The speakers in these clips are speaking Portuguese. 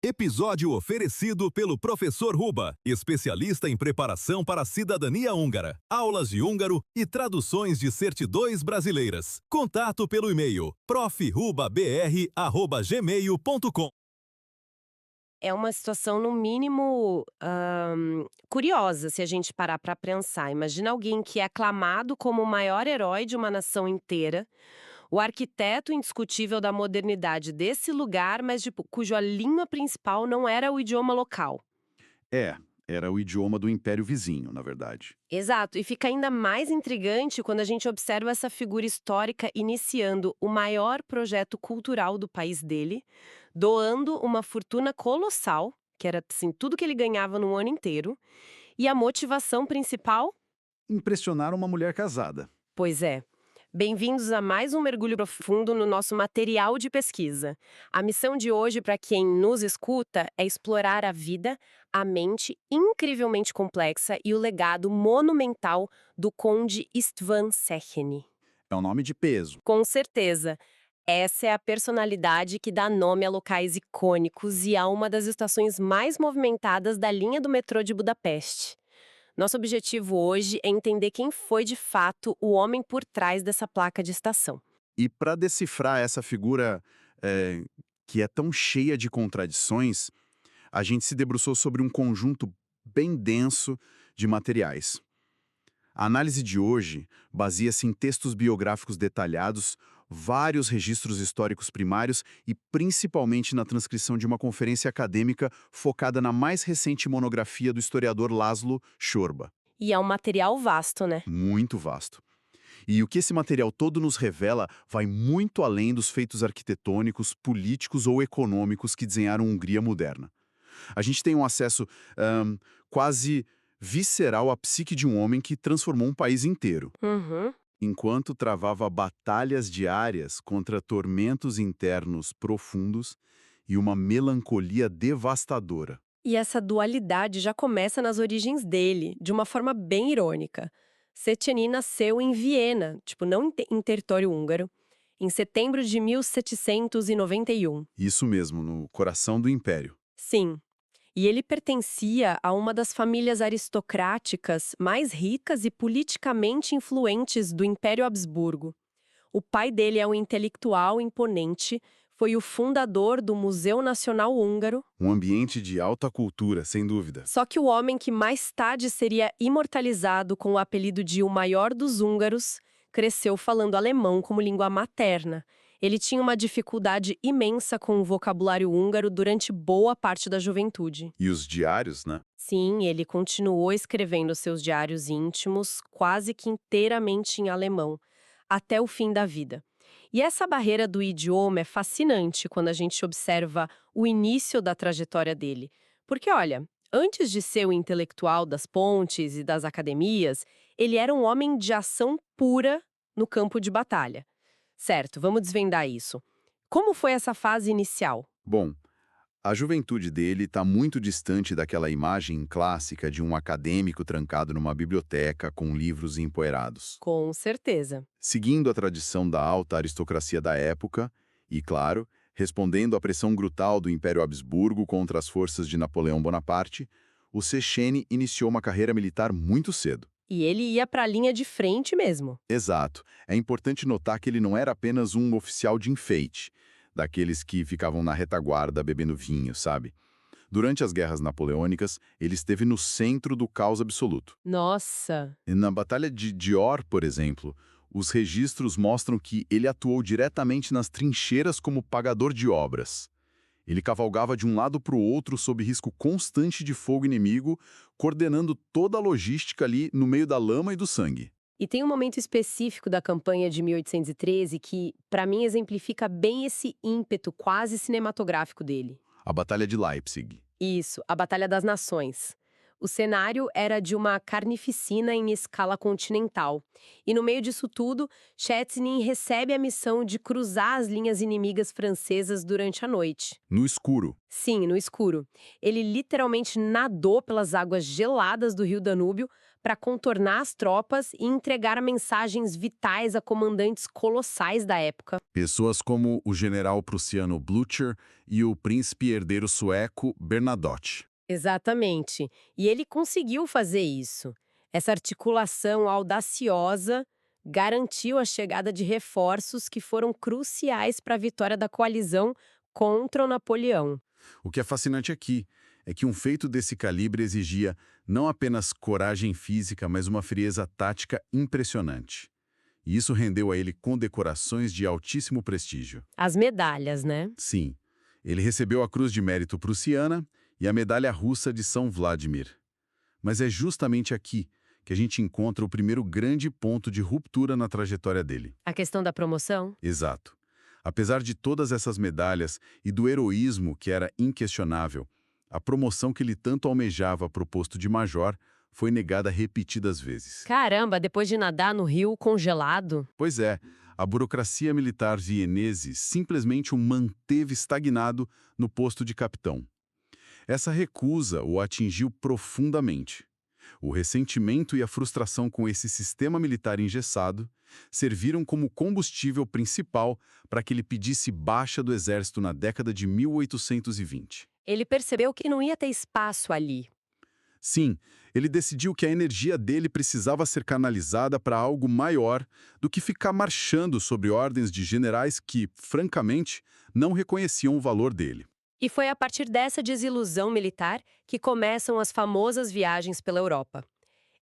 Episódio oferecido pelo Professor Ruba, especialista em preparação para a cidadania húngara, aulas de húngaro e traduções de certidões brasileiras. Contato pelo e-mail profrubabr@gmail.com. É uma situação, no mínimo, curiosa, se a gente parar para pensar. Imagina alguém que é aclamado como o maior herói de uma nação inteira, o arquiteto indiscutível da modernidade desse lugar, mas tipo, cuja língua principal não era o idioma local. É, era o idioma do império vizinho, na verdade. Exato, e fica ainda mais intrigante quando a gente observa essa figura histórica iniciando o maior projeto cultural do país dele, doando uma fortuna colossal, que era assim, tudo que ele ganhava no ano inteiro, e a motivação principal? Impressionar uma mulher casada. Pois é. Bem-vindos a mais um mergulho profundo no nosso material de pesquisa. A missão de hoje, para quem nos escuta, é explorar a vida, a mente incrivelmente complexa e o legado monumental do Conde István Széchenyi. É um nome de peso. Com certeza, essa é a personalidade que dá nome a locais icônicos e a uma das estações mais movimentadas da linha do metrô de Budapeste. Nosso objetivo hoje é entender quem foi de fato o homem por trás dessa placa de estação. E para decifrar essa figura que é tão cheia de contradições, a gente se debruçou sobre um conjunto bem denso de materiais. A análise de hoje baseia-se em textos biográficos detalhados, vários registros históricos primários e principalmente na transcrição de uma conferência acadêmica focada na mais recente monografia do historiador Laszlo Sorba. E é um material vasto, né? Muito vasto. E o que esse material todo nos revela vai muito além dos feitos arquitetônicos, políticos ou econômicos que desenharam a Hungria moderna. A gente tem um acesso quase visceral à psique de um homem que transformou um país inteiro, Uhum. enquanto travava batalhas diárias contra tormentos internos profundos e uma melancolia devastadora. E essa dualidade já começa nas origens dele, de uma forma bem irônica. Széchenyi nasceu em Viena, tipo, não em território húngaro, em setembro de 1791. Isso mesmo, no coração do império. Sim. E ele pertencia a uma das famílias aristocráticas mais ricas e politicamente influentes do Império Habsburgo. O pai dele é um intelectual imponente, foi o fundador do Museu Nacional Húngaro, Um ambiente de alta cultura, sem dúvida. só que o homem que mais tarde seria imortalizado com o apelido de o maior dos húngaros, cresceu falando alemão como língua materna. Ele tinha uma dificuldade imensa com o vocabulário húngaro durante boa parte da juventude. E os diários, né? Sim, ele continuou escrevendo seus diários íntimos quase que inteiramente em alemão, até o fim da vida. E essa barreira do idioma é fascinante quando a gente observa o início da trajetória dele. Porque, olha, antes de ser o intelectual das pontes e das academias, ele era um homem de ação pura no campo de batalha. Certo, vamos desvendar isso. Como foi essa fase inicial? Bom, a juventude dele está muito distante daquela imagem clássica de um acadêmico trancado numa biblioteca com livros empoeirados. Com certeza. Seguindo a tradição da alta aristocracia da época e, claro, respondendo à pressão brutal do Império Habsburgo contra as forças de Napoleão Bonaparte, o Széchenyi iniciou uma carreira militar muito cedo. E ele ia para a linha de frente mesmo. Exato. É importante notar que ele não era apenas um oficial de enfeite, daqueles que ficavam na retaguarda bebendo vinho, sabe? Durante as guerras napoleônicas, ele esteve no centro do caos absoluto. Nossa! E na Batalha de Dior, por exemplo, os registros mostram que ele atuou diretamente nas trincheiras como pagador de obras. Ele cavalgava de um lado para o outro sob risco constante de fogo inimigo, coordenando toda a logística ali no meio da lama e do sangue. E tem um momento específico da campanha de 1813 que, para mim, exemplifica bem esse ímpeto quase cinematográfico dele. A Batalha de Leipzig. Isso, a Batalha das Nações. O cenário era de uma carnificina em escala continental. E no meio disso tudo, Chetney recebe a missão de cruzar as linhas inimigas francesas durante a noite. No escuro. Sim, no escuro. Ele literalmente nadou pelas águas geladas do rio Danúbio para contornar as tropas e entregar mensagens vitais a comandantes colossais da época. Pessoas como o general prussiano Blücher e o príncipe herdeiro sueco Bernadotte. Exatamente. E ele conseguiu fazer isso. Essa articulação audaciosa garantiu a chegada de reforços que foram cruciais para a vitória da coalizão contra o Napoleão. O que é fascinante aqui é que um feito desse calibre exigia não apenas coragem física, mas uma frieza tática impressionante. E isso rendeu a ele condecorações de altíssimo prestígio. As medalhas, né? Sim, ele recebeu a Cruz de Mérito Prussiana e a Medalha Russa de São Vladimir. Mas é justamente aqui que a gente encontra o primeiro grande ponto de ruptura na trajetória dele. A questão da promoção? Exato. Apesar de todas essas medalhas e do heroísmo que era inquestionável, a promoção que ele tanto almejava para o posto de major foi negada repetidas vezes. Caramba, depois de nadar no rio congelado? Pois é, a burocracia militar vienese simplesmente o manteve estagnado no posto de capitão. Essa recusa o atingiu profundamente. O ressentimento e a frustração com esse sistema militar engessado serviram como combustível principal para que ele pedisse baixa do exército na década de 1820. Ele percebeu que não ia ter espaço ali. Sim, ele decidiu que a energia dele precisava ser canalizada para algo maior do que ficar marchando sobre ordens de generais que, francamente, não reconheciam o valor dele. E foi a partir dessa desilusão militar que começam as famosas viagens pela Europa.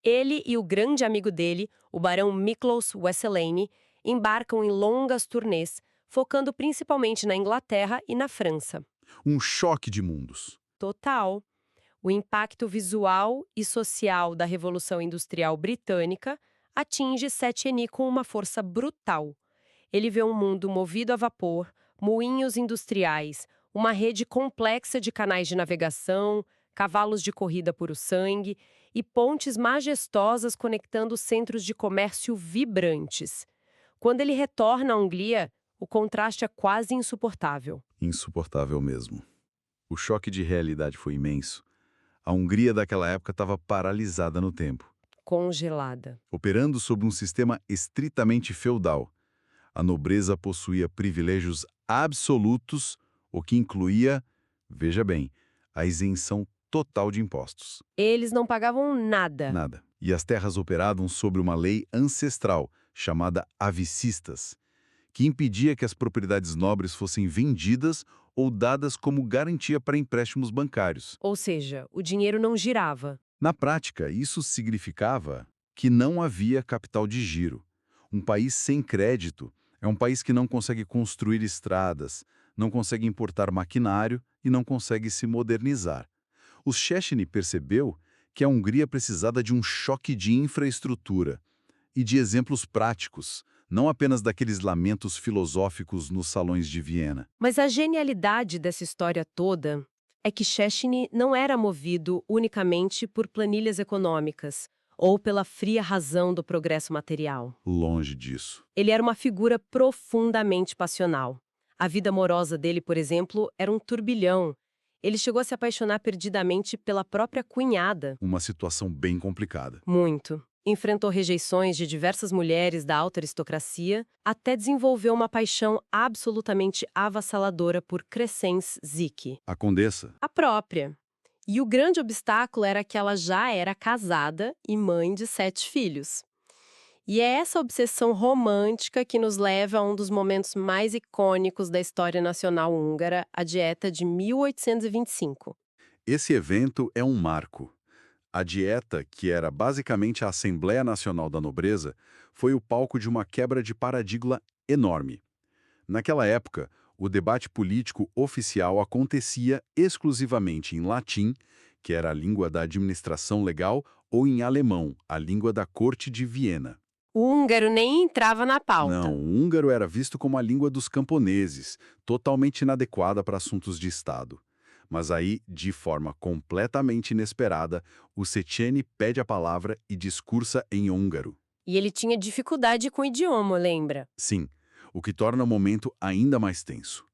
Ele e o grande amigo dele, o barão Miklós Wesselane, embarcam em longas turnês, focando principalmente na Inglaterra e na França. Um choque de mundos. Total. O impacto visual e social da Revolução Industrial Britânica atinge Chetney com uma força brutal. Ele vê um mundo movido a vapor, moinhos industriais, uma rede complexa de canais de navegação, cavalos de corrida puro-sangue e pontes majestosas conectando centros de comércio vibrantes. Quando ele retorna à Hungria, o contraste é quase insuportável. Insuportável mesmo. O choque de realidade foi imenso. A Hungria daquela época estava paralisada no tempo, Congelada. operando sob um sistema estritamente feudal. A nobreza possuía privilégios absolutos, o que incluía, veja bem, a isenção total de impostos. Eles não pagavam nada. Nada. E as terras operavam sobre uma lei ancestral, chamada avicistas, que impedia que as propriedades nobres fossem vendidas ou dadas como garantia para empréstimos bancários. Ou seja, o dinheiro não girava. Na prática, isso significava que não havia capital de giro. Um país sem crédito é um país que não consegue construir estradas, não consegue importar maquinário e não consegue se modernizar. O Chetney percebeu que a Hungria precisava de um choque de infraestrutura e de exemplos práticos, não apenas daqueles lamentos filosóficos nos salões de Viena. Mas a genialidade dessa história toda é que Chetney não era movido unicamente por planilhas econômicas ou pela fria razão do progresso material. Longe disso. Ele era uma figura profundamente passional. A vida amorosa dele, por exemplo, era um turbilhão. Ele chegou a se apaixonar perdidamente pela própria cunhada. Uma situação bem complicada. Muito. Enfrentou rejeições de diversas mulheres da alta aristocracia, até desenvolveu uma paixão absolutamente avassaladora por Crescence Zicke. A condessa. A própria. E o grande obstáculo era que ela já era casada e mãe de 7 filhos. E é essa obsessão romântica que nos leva a um dos momentos mais icônicos da história nacional húngara, a Dieta de 1825. Esse evento é um marco. A Dieta, que era basicamente a Assembleia Nacional da Nobreza, foi o palco de uma quebra de paradigma enorme. Naquela época, o debate político oficial acontecia exclusivamente em latim, que era a língua da administração legal, ou em alemão, a língua da corte de Viena. O húngaro nem entrava na pauta. Não, o húngaro era visto como a língua dos camponeses, totalmente inadequada para assuntos de Estado. Mas aí, de forma completamente inesperada, o Széchenyi pede a palavra e discursa em húngaro. E ele tinha dificuldade com o idioma, lembra? Sim, o que torna o momento ainda mais tenso.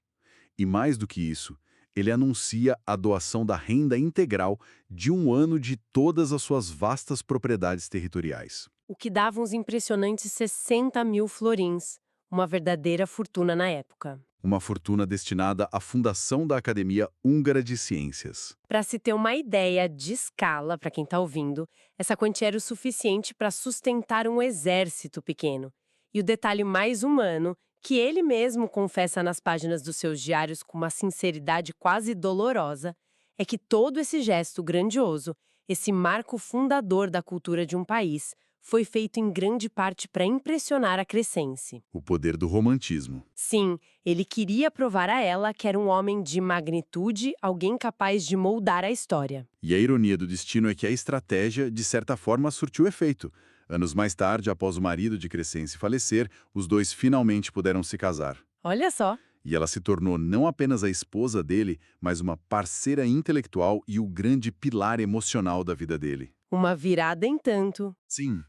E mais do que isso, ele anuncia a doação da renda integral de um ano de todas as suas vastas propriedades territoriais. O que dava uns impressionantes 60 mil florins, uma verdadeira fortuna na época. Uma fortuna destinada à fundação da Academia Húngara de Ciências. Para se ter uma ideia de escala, para quem está ouvindo, essa quantia era o suficiente para sustentar um exército pequeno. E o detalhe mais humano, que ele mesmo confessa nas páginas dos seus diários com uma sinceridade quase dolorosa, é que todo esse gesto grandioso, esse marco fundador da cultura de um país, foi feito em grande parte para impressionar a Crescense. O poder do romantismo. Sim, ele queria provar a ela que era um homem de magnitude, alguém capaz de moldar a história. E a ironia do destino é que a estratégia, de certa forma, surtiu efeito. Anos mais tarde, após o marido de Crescense falecer, os dois finalmente puderam se casar. Olha só. E ela se tornou não apenas a esposa dele, mas uma parceira intelectual e o grande pilar emocional da vida dele. Uma virada em tanto. Sim,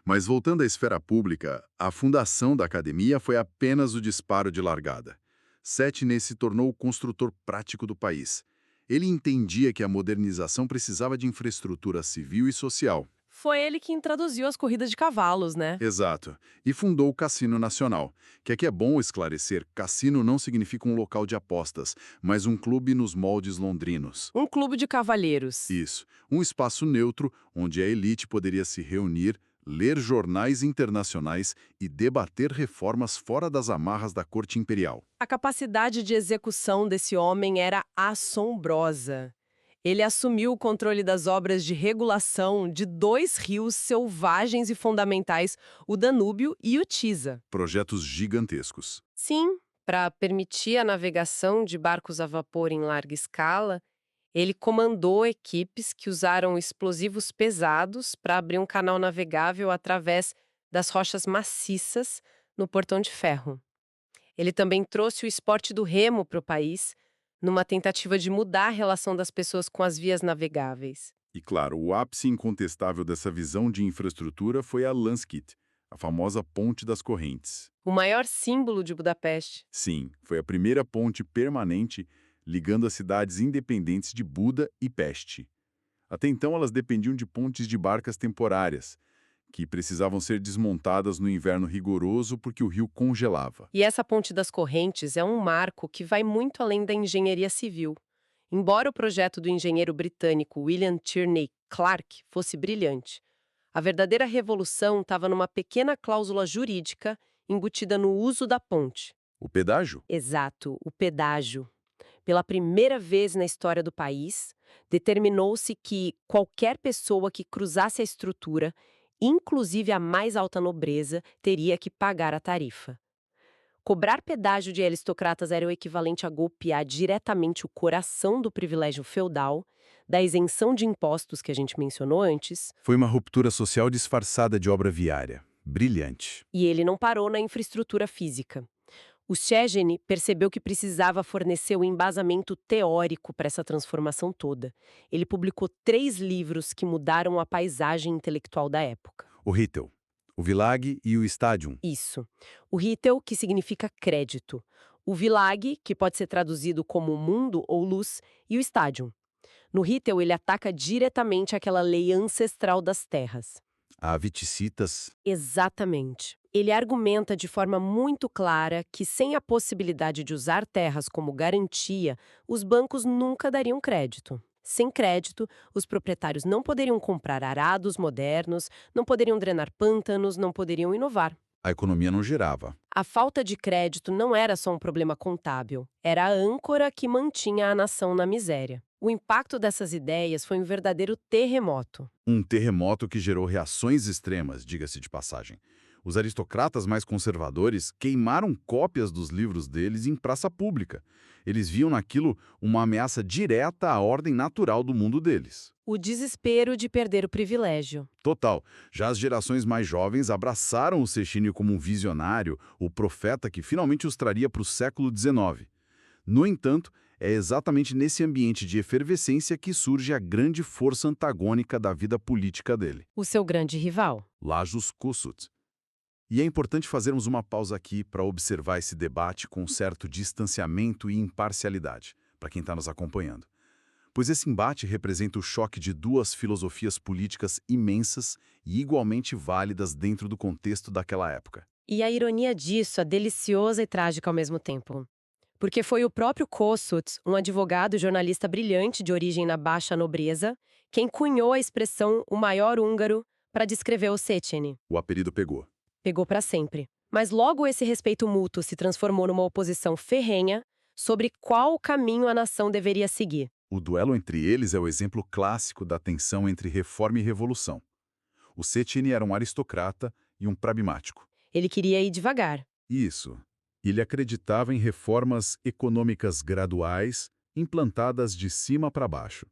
mas voltando à esfera pública, a fundação da academia foi apenas o disparo de largada. Széchenyi se tornou o construtor prático do país. Ele entendia que a modernização precisava de infraestrutura civil e social. Foi ele quem introduziu as corridas de cavalos, né? Exato. E fundou o Cassino Nacional, que aqui é bom esclarecer, cassino não significa um local de apostas, mas um clube nos moldes londrinos. Um clube de cavalheiros. Isso, um espaço neutro onde a elite poderia se reunir, ler jornais internacionais e debater reformas fora das amarras da corte imperial. A capacidade de execução desse homem era assombrosa. Ele assumiu o controle das obras de regulação de dois rios selvagens e fundamentais, o Danúbio e o Tisa. Projetos gigantescos. Sim, para permitir a navegação de barcos a vapor em larga escala, ele comandou equipes que usaram explosivos pesados para abrir um canal navegável através das rochas maciças no Portão de Ferro. Ele também trouxe o esporte do remo para o país, numa tentativa de mudar a relação das pessoas com as vias navegáveis. E claro, o ápice incontestável dessa visão de infraestrutura foi a Lánchíd, a famosa Ponte das Correntes. O maior símbolo de Budapeste. Sim, foi a primeira ponte permanente ligando as cidades independentes de Buda e Peste. Até então, elas dependiam de pontes de barcas temporárias, que precisavam ser desmontadas no inverno rigoroso porque o rio congelava. E essa Ponte das Correntes é um marco que vai muito além da engenharia civil. Embora o projeto do engenheiro britânico William Tierney Clark fosse brilhante, a verdadeira revolução estava numa pequena cláusula jurídica embutida no uso da ponte. O pedágio? Exato, o pedágio. Pela primeira vez na história do país, determinou-se que qualquer pessoa que cruzasse a estrutura, inclusive a mais alta nobreza, teria que pagar a tarifa. Cobrar pedágio de aristocratas era o equivalente a golpear diretamente o coração do privilégio feudal, da isenção de impostos que a gente mencionou antes. Foi uma ruptura social disfarçada de obra viária. Brilhante. E ele não parou na infraestrutura física. O Széchenyi percebeu que precisava fornecer o embasamento teórico para essa transformação toda. Ele publicou 3 livros que mudaram a paisagem intelectual da época. O Rittel, o Vilag e o Stadium. Isso. O Rittel, que significa crédito. O Vilag, que pode ser traduzido como mundo ou luz, e o Stadium. No Rittel, ele ataca diretamente aquela lei ancestral das terras. A Viticitas. Exatamente. Ele argumenta de forma muito clara que, sem a possibilidade de usar terras como garantia, os bancos nunca dariam crédito. Sem crédito, os proprietários não poderiam comprar arados modernos, não poderiam drenar pântanos, não poderiam inovar. A economia não girava. A falta de crédito não era só um problema contábil, era a âncora que mantinha a nação na miséria. O impacto dessas ideias foi um verdadeiro terremoto. Um terremoto que gerou reações extremas, diga-se de passagem. Os aristocratas mais conservadores queimaram cópias dos livros deles em praça pública. Eles viam naquilo uma ameaça direta à ordem natural do mundo deles. O desespero de perder o privilégio. Total. Já as gerações mais jovens abraçaram o Széchenyi como um visionário, o profeta que finalmente os traria para o século XIX. No entanto, É exatamente nesse ambiente de efervescência que surge a grande força antagônica da vida política dele, O seu grande rival. Lajos Kossuth. E é importante fazermos uma pausa aqui para observar esse debate com um certo distanciamento e imparcialidade, para quem está nos acompanhando. Pois esse embate representa o choque de duas filosofias políticas imensas e igualmente válidas dentro do contexto daquela época. E a ironia disso é deliciosa e trágica ao mesmo tempo. Porque foi o próprio Kossuth, um advogado e jornalista brilhante de origem na baixa nobreza, quem cunhou a expressão "o maior húngaro" para descrever o Széchenyi. O apelido pegou. Pegou para sempre. Mas logo esse respeito mútuo se transformou numa oposição ferrenha sobre qual caminho a nação deveria seguir. O duelo entre eles é o exemplo clássico da tensão entre reforma e revolução. O Széchenyi era um aristocrata e um pragmático. Ele queria ir devagar. Isso. Ele acreditava em reformas econômicas graduais, implantadas de cima para baixo.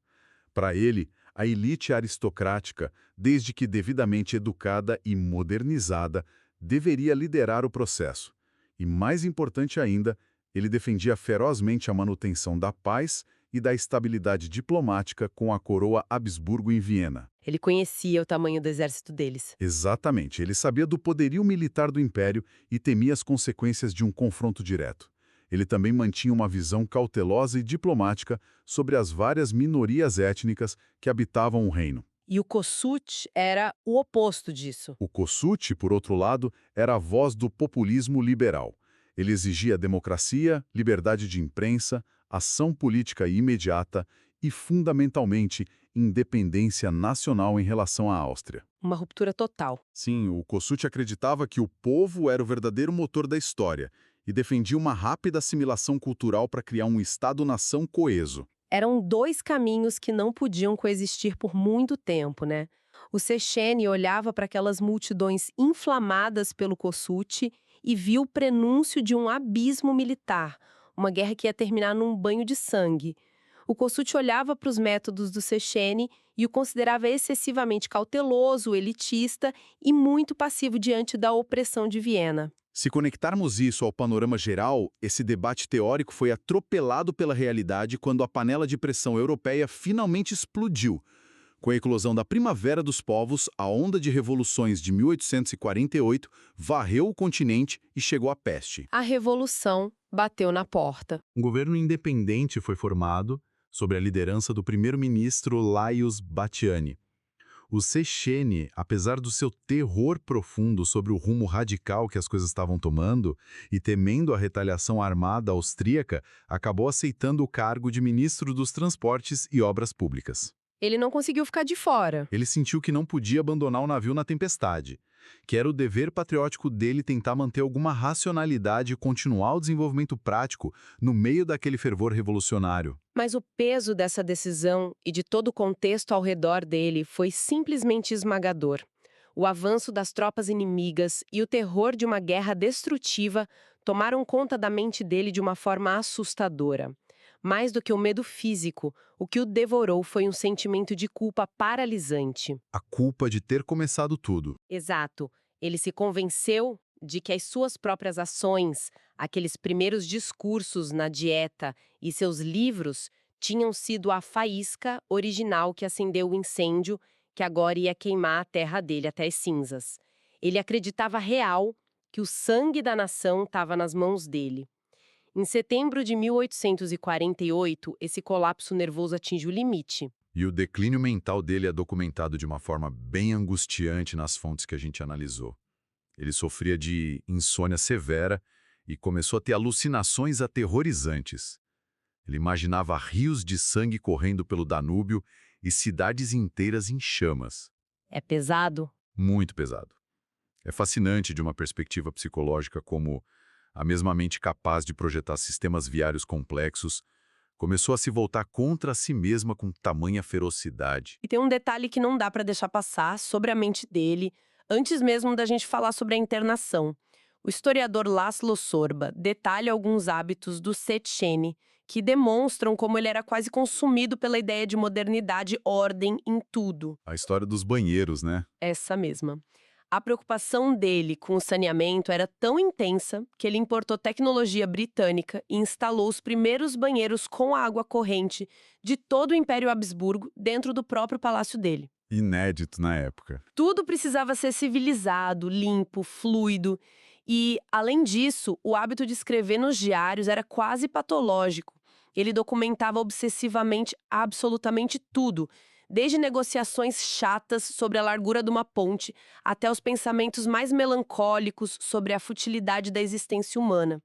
Para ele, a elite aristocrática, desde que devidamente educada e modernizada, deveria liderar o processo. E mais importante ainda, ele defendia ferozmente a manutenção da paz e da estabilidade diplomática com a coroa Habsburgo em Viena. Ele conhecia o tamanho do exército deles. Exatamente, ele sabia do poderio militar do império e temia as consequências de um confronto direto. Ele também mantinha uma visão cautelosa e diplomática sobre as várias minorias étnicas que habitavam o reino. E o Kossuth era o oposto disso. O Kossuth, por outro lado, era a voz do populismo liberal. Ele exigia democracia, liberdade de imprensa, ação política imediata e, fundamentalmente, independência nacional em relação à Áustria. Uma ruptura total. Sim, o Kossuth acreditava que o povo era o verdadeiro motor da história e defendia uma rápida assimilação cultural para criar um Estado-nação coeso. Eram dois caminhos que não podiam coexistir por muito tempo, né? O Széchenyi olhava para aquelas multidões inflamadas pelo Kossuth e viu o prenúncio de um abismo militar, uma guerra que ia terminar num banho de sangue. O Kossuth olhava para os métodos do Széchenyi e o considerava excessivamente cauteloso, elitista e muito passivo diante da opressão de Viena. Se conectarmos isso ao panorama geral, esse debate teórico foi atropelado pela realidade quando a panela de pressão europeia finalmente explodiu. Com a eclosão da Primavera dos Povos, a onda de revoluções de 1848 varreu o continente e chegou à peste. A revolução bateu na porta. Um governo independente foi formado, sob a liderança do primeiro-ministro Lajos Batthyány. O Széchenyi, apesar do seu terror profundo sobre o rumo radical que as coisas estavam tomando e temendo a retaliação armada austríaca, acabou aceitando o cargo de ministro dos Transportes e Obras Públicas. Ele não conseguiu ficar de fora. Ele sentiu que não podia abandonar o navio na tempestade, que era o dever patriótico dele tentar manter alguma racionalidade e continuar o desenvolvimento prático no meio daquele fervor revolucionário. Mas o peso dessa decisão e de todo o contexto ao redor dele foi simplesmente esmagador. O avanço das tropas inimigas e o terror de uma guerra destrutiva tomaram conta da mente dele de uma forma assustadora. Mais do que o medo físico, o que o devorou foi um sentimento de culpa paralisante. A culpa de ter começado tudo. Exato. Ele se convenceu de que as suas próprias ações, aqueles primeiros discursos na dieta e seus livros tinham sido a faísca original que acendeu o incêndio que agora ia queimar a terra dele até as cinzas. Ele acreditava real que o sangue da nação estava nas mãos dele. Em setembro de 1848, esse colapso nervoso atinge o limite. E o declínio mental dele é documentado de uma forma bem angustiante nas fontes que a gente analisou. Ele sofria de insônia severa e começou a ter alucinações aterrorizantes. Ele imaginava rios de sangue correndo pelo Danúbio e cidades inteiras em chamas. É pesado? Muito pesado. É fascinante de uma perspectiva psicológica como a mesma mente capaz de projetar sistemas viários complexos começou a se voltar contra si mesma com tamanha ferocidade. E tem um detalhe que não dá para deixar passar sobre a mente dele, antes mesmo da gente falar sobre a internação. O historiador László Sorba detalha alguns hábitos do Széchenyi que demonstram como ele era quase consumido pela ideia de modernidade e ordem em tudo. A história dos banheiros, né? Essa mesma. A preocupação dele com o saneamento era tão intensa que ele importou tecnologia britânica e instalou os primeiros banheiros com água corrente de todo o Império Habsburgo dentro do próprio palácio dele. Inédito na época. Tudo precisava ser civilizado, limpo, fluido. E, além disso, o hábito de escrever nos diários era quase patológico. Ele documentava obsessivamente absolutamente tudo, desde negociações chatas sobre a largura de uma ponte até os pensamentos mais melancólicos sobre a futilidade da existência humana.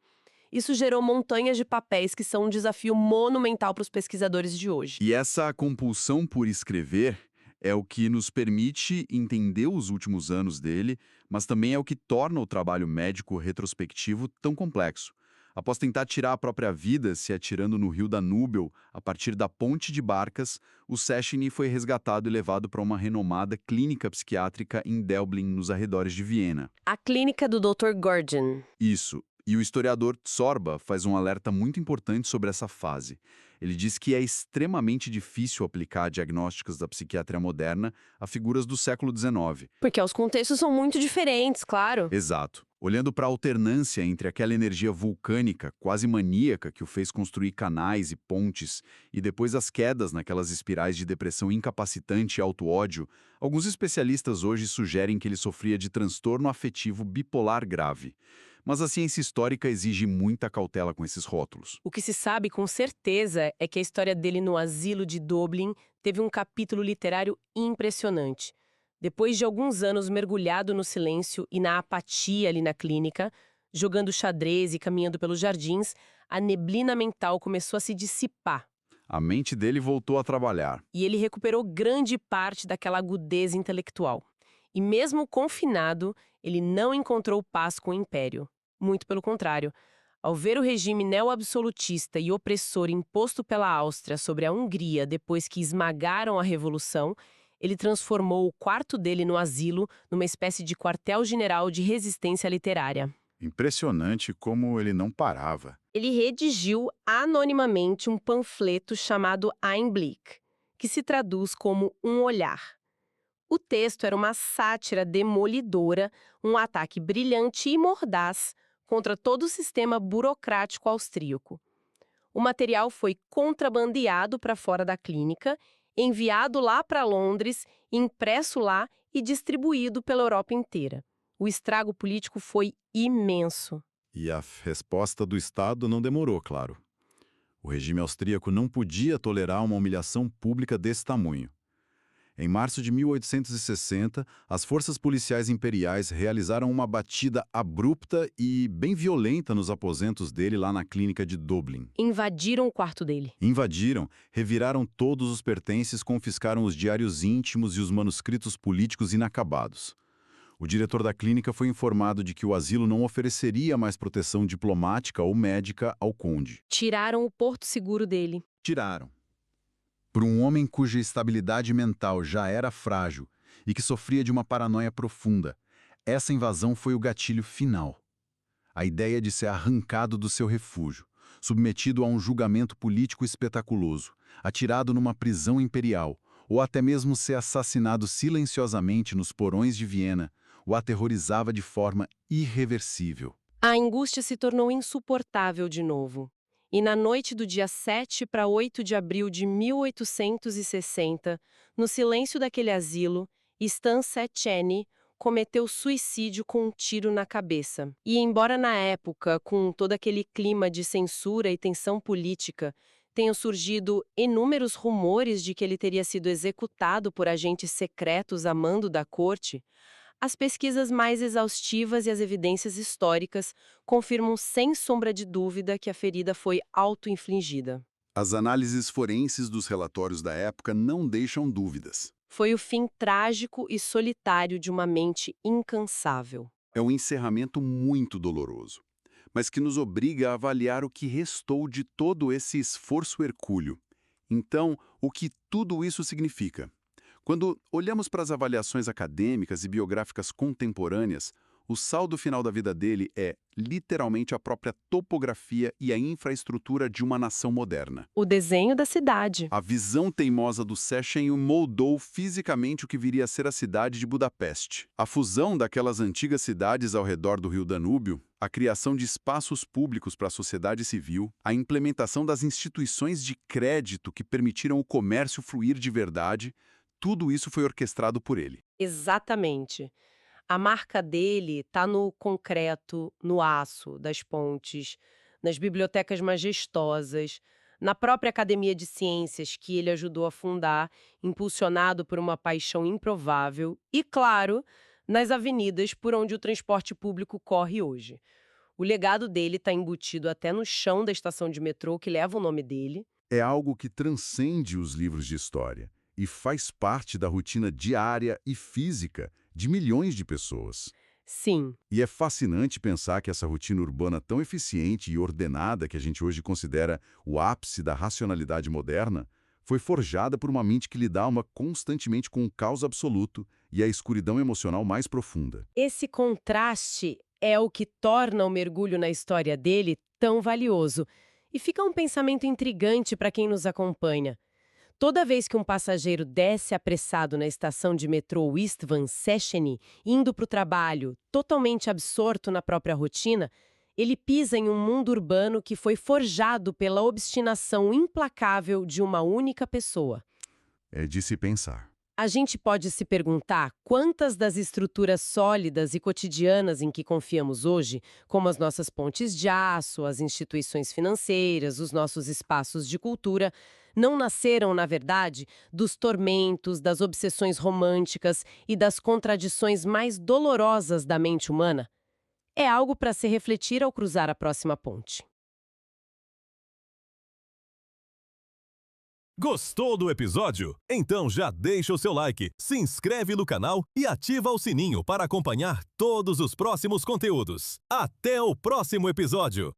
Isso gerou montanhas de papéis que são um desafio monumental para os pesquisadores de hoje. E essa compulsão por escrever é o que nos permite entender os últimos anos dele, mas também é o que torna o trabalho médico retrospectivo tão complexo. Após tentar tirar a própria vida se atirando no rio Danúbio a partir da ponte de Barcas, o Széchenyi foi resgatado e levado para uma renomada clínica psiquiátrica em Döbling, nos arredores de Viena. A clínica do Dr. Gurdjieff. Isso. E o historiador Zorba faz um alerta muito importante sobre essa fase. Ele diz que é extremamente difícil aplicar diagnósticos da psiquiatria moderna a figuras do século XIX. Porque os contextos são muito diferentes, claro. Exato. Olhando para a alternância entre aquela energia vulcânica, quase maníaca, que o fez construir canais e pontes, e depois as quedas naquelas espirais de depressão incapacitante e auto-ódio, alguns especialistas hoje sugerem que ele sofria de transtorno afetivo bipolar grave. Mas a ciência histórica exige muita cautela com esses rótulos. O que se sabe com certeza é que a história dele no asilo de Dublin teve um capítulo literário impressionante. Depois de alguns anos mergulhado no silêncio e na apatia ali na clínica, jogando xadrez e caminhando pelos jardins, a neblina mental começou a se dissipar. A mente dele voltou a trabalhar. E ele recuperou grande parte daquela agudeza intelectual. E mesmo confinado, ele não encontrou paz com o Império. Muito pelo contrário. Ao ver o regime neo-absolutista e opressor imposto pela Áustria sobre a Hungria depois que esmagaram a Revolução, ele transformou o quarto dele no asilo numa espécie de quartel-general de resistência literária. Impressionante como ele não parava. Ele redigiu anonimamente um panfleto chamado Einblick, que se traduz como um olhar. O texto era uma sátira demolidora, um ataque brilhante e mordaz contra todo o sistema burocrático austríaco. O material foi contrabandeado para fora da clínica, enviado lá para Londres, impresso lá e distribuído pela Europa inteira. O estrago político foi imenso. E a resposta do Estado não demorou, claro. O regime austríaco não podia tolerar uma humilhação pública desse tamanho. Em março de 1860, as forças policiais imperiais realizaram uma batida abrupta e bem violenta nos aposentos dele lá na clínica de Dublin. Invadiram o quarto dele. Invadiram, reviraram todos os pertences, confiscaram os diários íntimos e os manuscritos políticos inacabados. O diretor da clínica foi informado de que o asilo não ofereceria mais proteção diplomática ou médica ao conde. Tiraram o porto seguro dele. Tiraram. Para um homem cuja estabilidade mental já era frágil e que sofria de uma paranoia profunda, essa invasão foi o gatilho final. A ideia de ser arrancado do seu refúgio, submetido a um julgamento político espetaculoso, atirado numa prisão imperial, ou até mesmo ser assassinado silenciosamente nos porões de Viena, o aterrorizava de forma irreversível. A angústia se tornou insuportável de novo. E na noite do dia 7 para 8 de abril de 1860, no silêncio daquele asilo, Stan Széchenyi cometeu suicídio com um tiro na cabeça. E embora na época, com todo aquele clima de censura e tensão política, tenham surgido inúmeros rumores de que ele teria sido executado por agentes secretos a mando da corte, as pesquisas mais exaustivas e as evidências históricas confirmam sem sombra de dúvida que a ferida foi auto-infligida. As análises forenses dos relatórios da época não deixam dúvidas. Foi o fim trágico e solitário de uma mente incansável. É um encerramento muito doloroso, mas que nos obriga a avaliar o que restou de todo esse esforço hercúleo. Então, o que tudo isso significa? Quando olhamos para as avaliações acadêmicas e biográficas contemporâneas, O saldo final da vida dele é, literalmente, a própria topografia e a infraestrutura de uma nação moderna. O desenho da cidade. A visão teimosa do Sechenho moldou fisicamente o que viria a ser a cidade de Budapeste. A fusão daquelas antigas cidades ao redor do rio Danúbio, a criação de espaços públicos para a sociedade civil, a implementação das instituições de crédito que permitiram o comércio fluir de verdade, tudo isso foi orquestrado por ele. Exatamente. A marca dele está no concreto, no aço das pontes, nas bibliotecas majestosas, na própria Academia de Ciências que ele ajudou a fundar, impulsionado por uma paixão improvável, e, claro, nas avenidas por onde o transporte público corre hoje. O legado dele está embutido até no chão da estação de metrô que leva o nome dele. É algo que transcende os livros de história e faz parte da rotina diária e física de milhões de pessoas. Sim, E é fascinante pensar que essa rotina urbana tão eficiente e ordenada que a gente hoje considera o ápice da racionalidade moderna, foi forjada por uma mente que lidava constantemente com o caos absoluto e a escuridão emocional mais profunda. esse contraste é o que torna o mergulho na história dele tão valioso. E fica um pensamento intrigante para quem nos acompanha. Toda vez que um passageiro desce apressado na estação de metrô Istvan Széchenyi, indo para o trabalho, totalmente absorto na própria rotina, ele pisa em um mundo urbano que foi forjado pela obstinação implacável de uma única pessoa. É de se pensar. A gente pode se perguntar quantas das estruturas sólidas e cotidianas em que confiamos hoje, como as nossas pontes de aço, as instituições financeiras, os nossos espaços de cultura, não nasceram, na verdade, dos tormentos, das obsessões românticas e das contradições mais dolorosas da mente humana? É algo para se refletir ao cruzar a próxima ponte. Gostou do episódio? Então já deixa o seu like, se inscreve no canal e ativa o sininho para acompanhar todos os próximos conteúdos. Até o próximo episódio!